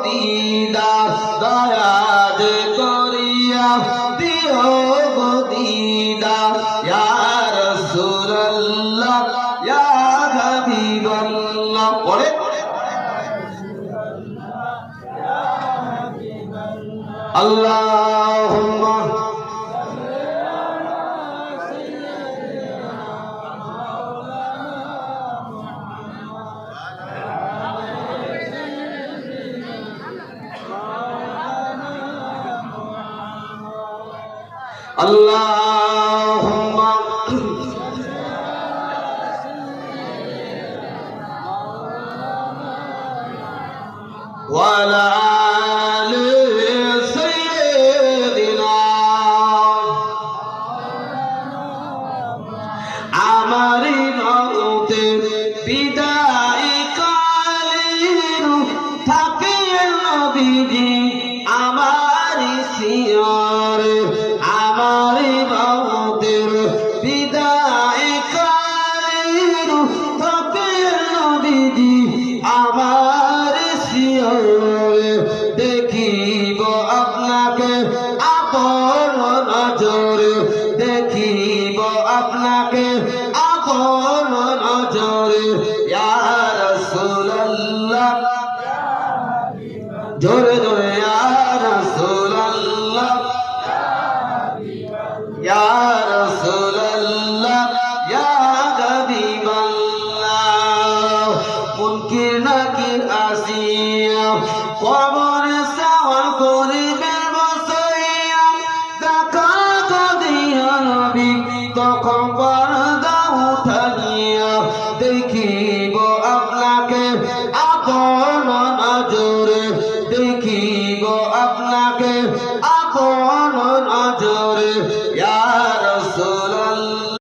দিদার দয়াদ করিয়া দিও গো দিদার ইয়া রাসূলুল্লাহ ইয়া হাবিবাল্লাহ পড়ে আল্লাহুম্মা Allahumma wa ala ali sayyidina amari maute bidai kaliru thakiye nabiji amari siyare amari mauter bidai kaliru thakiye nabiji amari siyare দেখিব আপনাকে আপন নজরে দেখিব আপনাকে আপন নজরে ইয়া রাসূলুল্লাহ জোরে জোরে ইয়া রাসূলুল্লাহ ইয়া রাসূলুল্লাহ ইয়া হাবিবাল্লাহ মুনকির নাকির আসিয়া কবরে সাওয়া করিবেন বসাইয়া দেখা কদিয়া নবী তখন পর্দা উঠাইয়া দেখিব আপনাকে আপন নজরে